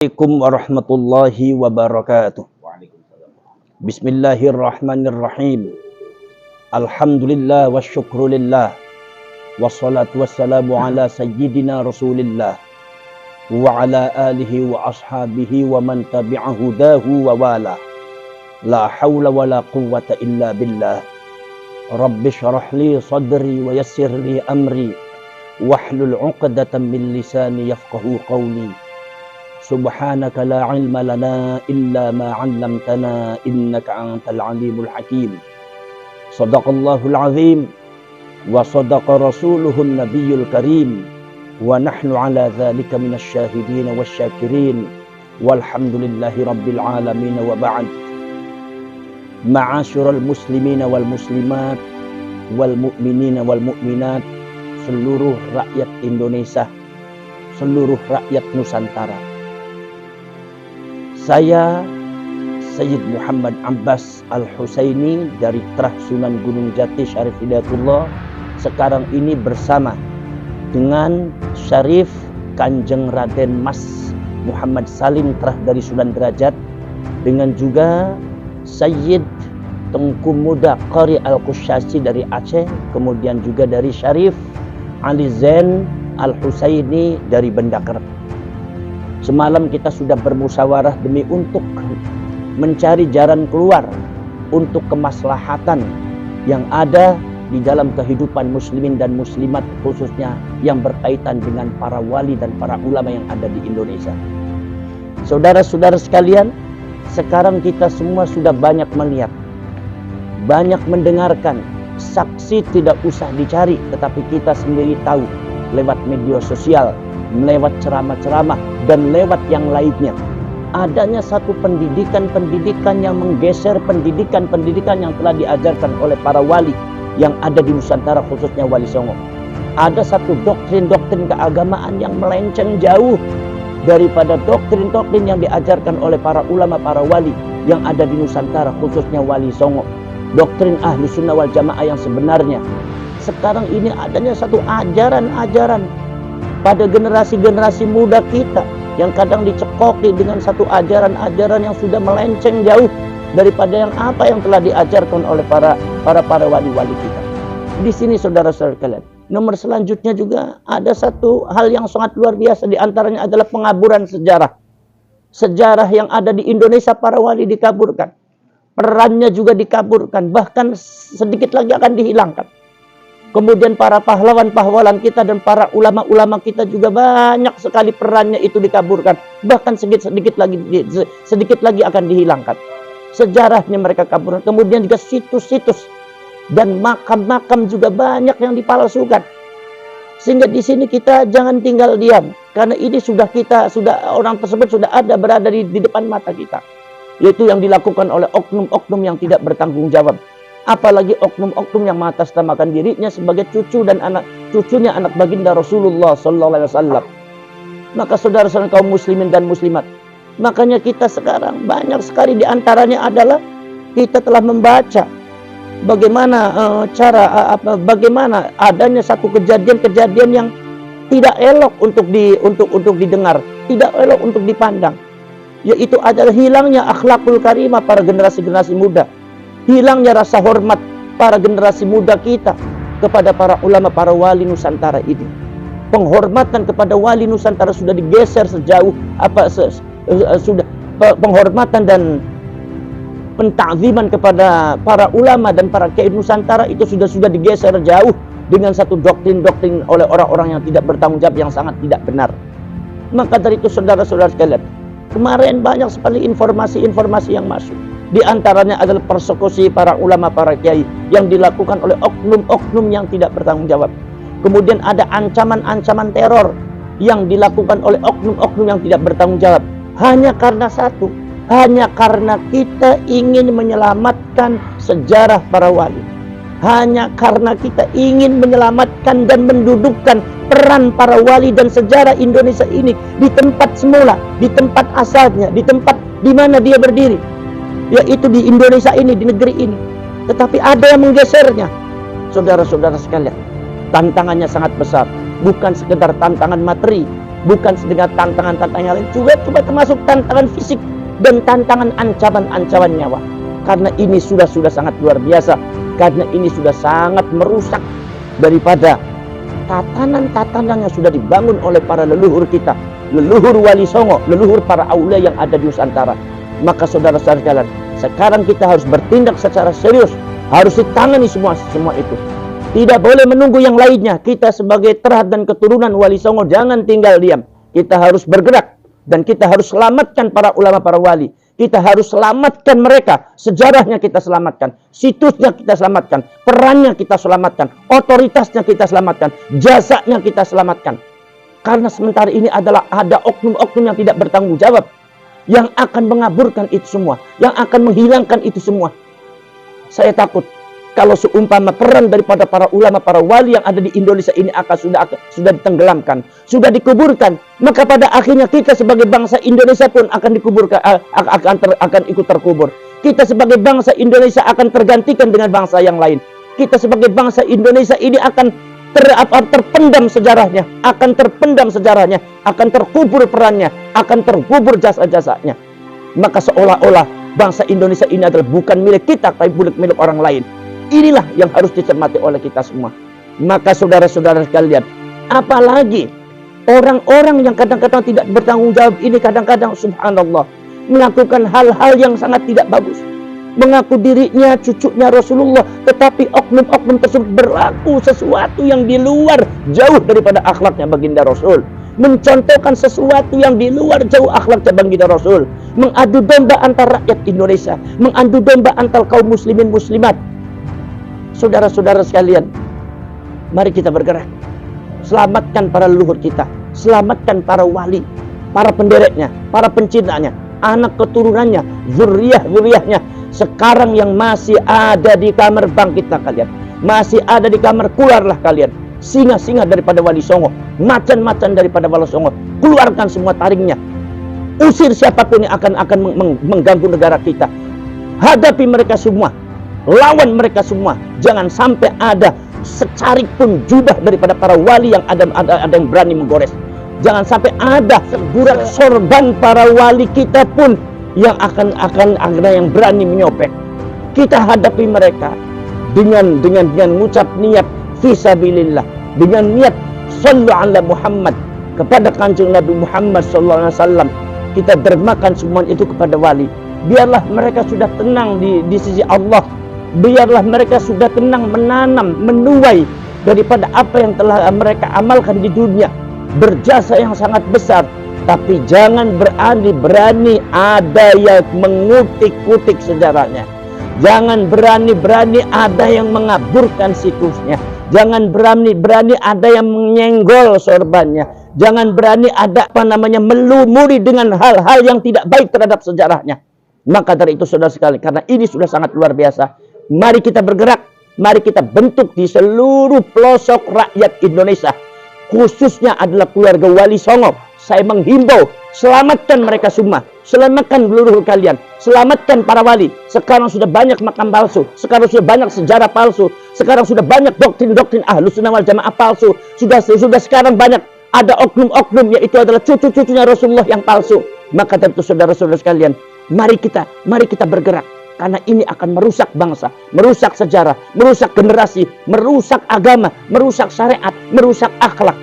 Assalamualaikum warahmatullahi wabarakatuh. Bismillahirrahmanirrahim. Alhamdulillah wa syukrulillah. Wassalatu wassalamu ala sayyidina rasulillah. Wa ala alihi wa ashabihi wa man tabi'ahu dahu wa wala. La hawla wa la quwwata illa billah. Rabbi syrah li sadri wa yassir li amri. Wahlul 'uqdatam min lisani yafqahu qawli. Subhanaka la ilma lana illa ma 'allamtana innaka antal alimul hakim. Shadaqallahul azim wa sadaqa rasuluhun nabiyyul karim wa nahnu ala dzalika minasy syahidin wasyakirin walhamdulillahi rabbil alamin wa ba'd. Ma'asyiral muslimina wal muslimat wal mu'minina wal mu'minat, seluruh rakyat Indonesia, seluruh rakyat Nusantara. Saya Sayyid Muhammad Abbas Al-Husaini dari Trah Sunan Gunung Jati Syarif Hidayatullah sekarang ini bersama dengan Syarif Kanjeng Raden Mas Muhammad Salim Trah dari Sunan Derajat, dengan juga Sayyid Tengku Muda Qari Al-Qusyasi dari Aceh, kemudian juga dari Syarif Ali Zain Al-Husaini dari Bendakar. Semalam kita sudah bermusyawarah demi untuk mencari jalan keluar untuk kemaslahatan yang ada di dalam kehidupan muslimin dan muslimat, khususnya yang berkaitan dengan para wali dan para ulama yang ada di Indonesia. Saudara-saudara sekalian, sekarang kita semua sudah banyak melihat, banyak mendengarkan. Saksi tidak usah dicari, tetapi kita sendiri tahu lewat media sosial, lewat ceramah-ceramah, dan lewat yang lainnya. Adanya satu pendidikan yang menggeser pendidikan yang telah diajarkan oleh para wali yang ada di Nusantara, khususnya Wali Songo. Ada satu doktrin keagamaan yang melenceng jauh daripada doktrin yang diajarkan oleh para ulama, para wali yang ada di Nusantara, khususnya Wali Songo. Doktrin ahlu sunnah wal jamaah yang sebenarnya. Sekarang ini adanya satu ajaran-ajaran pada generasi muda kita yang kadang dicekoki dengan satu ajaran-ajaran yang sudah melenceng jauh daripada yang telah diajarkan oleh para wali-wali kita. Di sini saudara-saudara kalian, nomor selanjutnya juga ada satu hal yang sangat luar biasa, di antaranya adalah pengaburan sejarah. Sejarah yang ada di Indonesia, para wali dikaburkan. Perannya juga dikaburkan, bahkan sedikit lagi akan dihilangkan. Kemudian para pahlawan-pahlawan kita dan para ulama-ulama kita juga banyak sekali perannya itu dikaburkan, bahkan sedikit lagi akan dihilangkan. Sejarahnya mereka kaburkan. Kemudian juga situs-situs dan makam-makam juga banyak yang dipalsukan. Sehingga di sini kita jangan tinggal diam, karena ini orang tersebut sudah berada di depan mata kita. Yaitu yang dilakukan oleh oknum-oknum yang tidak bertanggung jawab. Apalagi oknum-oknum yang mengatasnamakan dirinya sebagai cucunya anak baginda Rasulullah SAW. Maka saudara-saudara kaum muslimin dan muslimat, makanya kita sekarang banyak sekali diantaranya adalah kita telah membaca bagaimana bagaimana adanya satu kejadian-kejadian yang tidak elok untuk didengar, tidak elok untuk dipandang. Yaitu adalah hilangnya akhlakul karimah para generasi muda, hilangnya rasa hormat para generasi muda kita kepada para ulama, para wali Nusantara ini. Penghormatan kepada wali Nusantara sudah digeser sejauh sudah penghormatan dan pentakziman kepada para ulama dan para kiai Nusantara itu sudah digeser jauh dengan satu doktrin oleh orang-orang yang tidak bertanggung jawab, yang sangat tidak benar. Maka dari itu saudara-saudara sekalian, kemarin banyak sekali informasi yang masuk. Di antaranya adalah persekusi para ulama, para kiai yang dilakukan oleh oknum-oknum yang tidak bertanggung jawab. Kemudian ada ancaman-ancaman teror yang dilakukan oleh oknum-oknum yang tidak bertanggung jawab. Hanya karena kita ingin menyelamatkan sejarah para wali. Hanya karena kita ingin menyelamatkan dan mendudukkan peran para wali dan sejarah Indonesia ini di tempat semula, di tempat asalnya, di tempat di mana dia berdiri, yaitu di Indonesia ini, di negeri ini. Tetapi ada yang menggesernya. Saudara-saudara sekalian, tantangannya sangat besar. Bukan sekedar tantangan materi, bukan dengan tantangan-tantangan lain, juga termasuk tantangan fisik dan tantangan ancaman-ancaman nyawa. Karena ini sudah sangat luar biasa, karena ini sudah sangat merusak daripada tatanan-tatanan yang sudah dibangun oleh para leluhur kita, leluhur Wali Songo, leluhur para aulia yang ada di Nusantara. Maka saudara-saudara sekalian, sekarang kita harus bertindak secara serius, harus ditangani semua itu. Tidak boleh menunggu yang lainnya. Kita sebagai terah dan keturunan Wali Songo jangan tinggal diam. Kita harus bergerak dan kita harus selamatkan para ulama, para wali. Kita harus selamatkan mereka. Sejarahnya kita selamatkan, situsnya kita selamatkan, perannya kita selamatkan, otoritasnya kita selamatkan, jasanya kita selamatkan. Karena sementara ini ada oknum-oknum yang tidak bertanggung jawab, yang akan mengaburkan itu semua, yang akan menghilangkan itu semua. Saya takut kalau seumpama peran daripada para ulama, para wali yang ada di Indonesia ini sudah ditenggelamkan, sudah dikuburkan, maka pada akhirnya kita sebagai bangsa Indonesia pun akan dikuburkan, akan ikut terkubur. Kita sebagai bangsa Indonesia akan tergantikan dengan bangsa yang lain. Kita sebagai bangsa Indonesia ini akan terpendam sejarahnya, akan terkubur perannya, akan terkubur jasa-jasanya. Maka seolah-olah bangsa Indonesia ini adalah bukan milik kita, tapi milik orang lain. Inilah yang harus dicermati oleh kita semua. Maka saudara-saudara sekalian, apalagi orang-orang yang kadang-kadang tidak bertanggung jawab ini, kadang-kadang subhanallah melakukan hal-hal yang sangat tidak bagus. Mengaku dirinya cucunya Rasulullah, tetapi oknum-oknum tersebut berlaku sesuatu yang di luar jauh daripada akhlaknya baginda Rasul. Mencontohkan sesuatu yang di luar jauh akhlaknya baginda Rasul. Mengadu domba antar rakyat Indonesia, mengadu domba antar kaum muslimin muslimat. Saudara-saudara sekalian, mari kita bergerak. Selamatkan para leluhur kita, selamatkan para wali, para pendereknya, para pencintanya, anak keturunannya, zuriyah-zuriyahnya. Sekarang yang masih ada di kamar bangkitlah kalian, masih ada di kamar keluarlah kalian. Singa-singa daripada Wali Songo, macan-macan daripada Wali Songo, keluarkan semua taringnya. Usir siapapun yang akan mengganggu negara kita. Hadapi mereka semua, lawan mereka semua. Jangan sampai ada secarik pun jubah daripada para wali yang ada yang berani menggores. Jangan sampai ada segurak sorban para wali kita pun yang akan ada yang berani menyopek. Kita hadapi mereka dengan mengucap niat fisabilillah, dengan niat sallu ala Muhammad, kepada kanjeng Nabi Muhammad sallallahu alaihi wasallam. Kita dermakan semua itu kepada wali. Biarlah mereka sudah tenang di sisi Allah. Biarlah mereka sudah tenang menanam, menuai daripada apa yang telah mereka amalkan di dunia. Berjasa yang sangat besar. Tapi jangan berani ada yang mengutik-kutik sejarahnya. Jangan berani ada yang mengaburkan situsnya. Jangan berani ada yang menyenggol sorbannya. Jangan berani ada melumuri dengan hal-hal yang tidak baik terhadap sejarahnya. Maka dari itu saudara sekalian, karena ini sudah sangat luar biasa, mari kita bergerak, mari kita bentuk di seluruh pelosok rakyat Indonesia, khususnya adalah keluarga Wali Songo. Saya menghimbau, selamatkan mereka semua, selamatkan leluhur kalian, selamatkan para wali. Sekarang sudah banyak makam palsu, sekarang sudah banyak sejarah palsu, sekarang sudah banyak doktrin-doktrin Ahlus Sunnah wal Jamaah palsu. Sudah sekarang banyak ada oknum-oknum, yaitu adalah cucu-cucunya Rasulullah yang palsu. Maka dari itu saudara-saudara sekalian, mari kita bergerak. Karena ini akan merusak bangsa, merusak sejarah, merusak generasi, merusak agama, merusak syariat, merusak akhlak.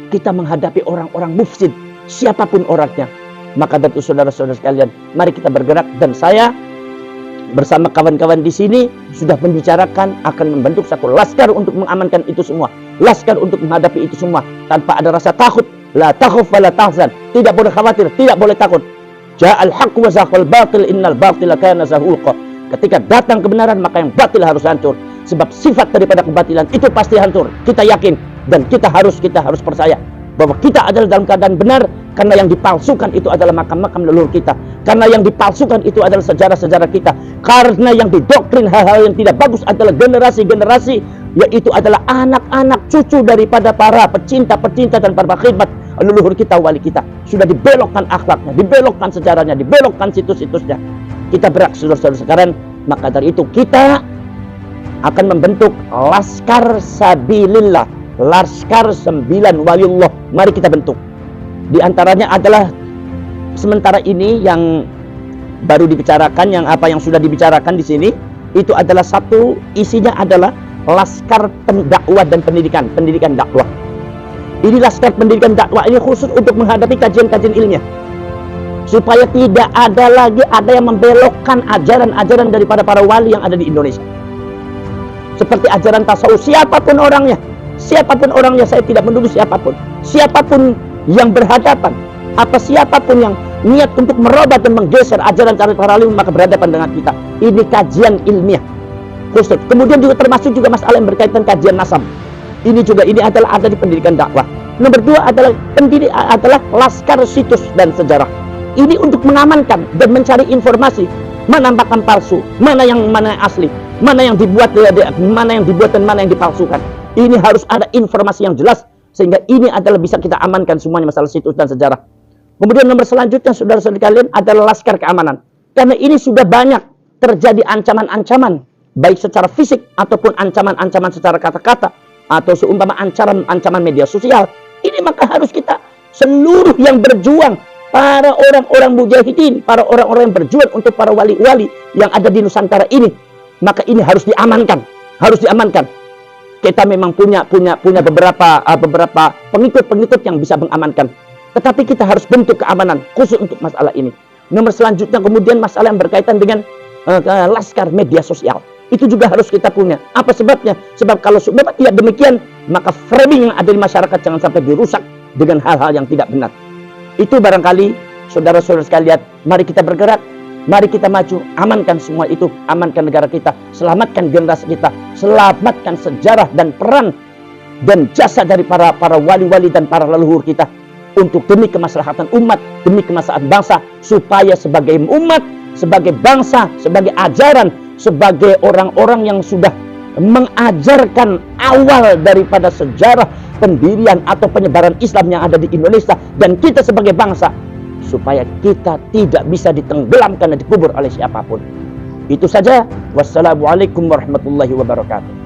Kita menghadapi orang-orang mufsid, siapapun orangnya. Maka dari itu saudara-saudara sekalian, mari kita bergerak. Dan saya bersama kawan-kawan di sini sudah membicarakan akan membentuk satu laskar untuk mengamankan itu semua, laskar untuk menghadapi itu semua tanpa ada rasa takut. La takhuf wa la tahzan, tidak boleh khawatir, tidak boleh takut. Ja'al haqq wa zahaqal batil, innal batila kana zahuqa. Ketika datang kebenaran, maka yang batil harus hancur. Sebab sifat daripada kebatilan itu pasti hancur. Kita yakin dan kita harus percaya bahwa kita adalah dalam keadaan benar, karena yang dipalsukan itu adalah makam-makam leluhur kita, karena yang dipalsukan itu adalah sejarah-sejarah kita, karena yang didoktrin hal-hal yang tidak bagus adalah generasi-generasi, yaitu adalah anak-anak cucu daripada para pecinta-pecinta dan para khidmat leluhur kita, wali kita. Sudah dibelokkan akhlaknya, dibelokkan sejarahnya, dibelokkan situs-situsnya. Kita berak saudara-saudara sekarang. Maka dari itu kita akan membentuk Laskar Sabilillah, Laskar 9 Waliullah. Mari kita bentuk. Di antaranya adalah sementara ini yang baru dibicarakan, yang sudah dibicarakan di sini, itu adalah satu, isinya adalah laskar pendakwah dan pendidikan dakwah. Ini laskar pendidikan dakwah ini khusus untuk menghadapi kajian-kajian ilmiah, supaya tidak ada lagi yang membelokkan ajaran-ajaran daripada para wali yang ada di Indonesia. Seperti ajaran tasawuf, siapapun orangnya, saya tidak menuduh siapapun yang berhadapan, siapapun yang niat untuk merubah dan menggeser ajaran para wali, maka berhadapan dengan kita. Ini kajian ilmiah khusus. Kemudian juga termasuk juga masalah yang berkaitan kajian nasab. Ini adalah ada di pendidikan dakwah. Nomor 2 adalah laskar situs dan sejarah. Ini untuk mengamankan dan mencari informasi mana makam palsu, mana yang asli, mana yang dibuat dan mana yang dipalsukan. Ini harus ada informasi yang jelas, sehingga ini adalah bisa kita amankan semuanya masalah situs dan sejarah. Kemudian nomor selanjutnya, saudara-saudara kalian, adalah laskar keamanan. Karena ini sudah banyak terjadi ancaman-ancaman, baik secara fisik ataupun ancaman-ancaman secara kata-kata, atau seumpama ancaman media sosial. Ini maka harus kita seluruh yang berjuang, para orang-orang mujahidin, para orang-orang yang berjuang untuk para wali-wali yang ada di Nusantara ini, maka ini harus diamankan, Kita memang punya beberapa pengikut yang bisa mengamankan, tetapi kita harus bentuk keamanan khusus untuk masalah ini. Nomor selanjutnya kemudian masalah yang berkaitan dengan laskar media sosial. Itu juga harus kita punya. Apa sebabnya? Sebab kalau memang tidak demikian, maka framing yang ada di masyarakat jangan sampai dirusak dengan hal-hal yang tidak benar. Itu barangkali saudara-saudara sekalian, mari kita bergerak, mari kita maju, amankan semua itu, amankan negara kita, selamatkan generasi kita, selamatkan sejarah dan peran dan jasa dari para wali-wali dan para leluhur kita, untuk demi kemaslahatan umat, demi kemaslahatan bangsa, supaya sebagai umat, sebagai bangsa, sebagai ajaran, sebagai orang-orang yang sudah mengajarkan awal daripada sejarah pendirian atau penyebaran Islam yang ada di Indonesia dan kita sebagai bangsa, supaya kita tidak bisa ditenggelamkan dan dikubur oleh siapapun. Itu saja. Wassalamualaikum warahmatullahi wabarakatuh.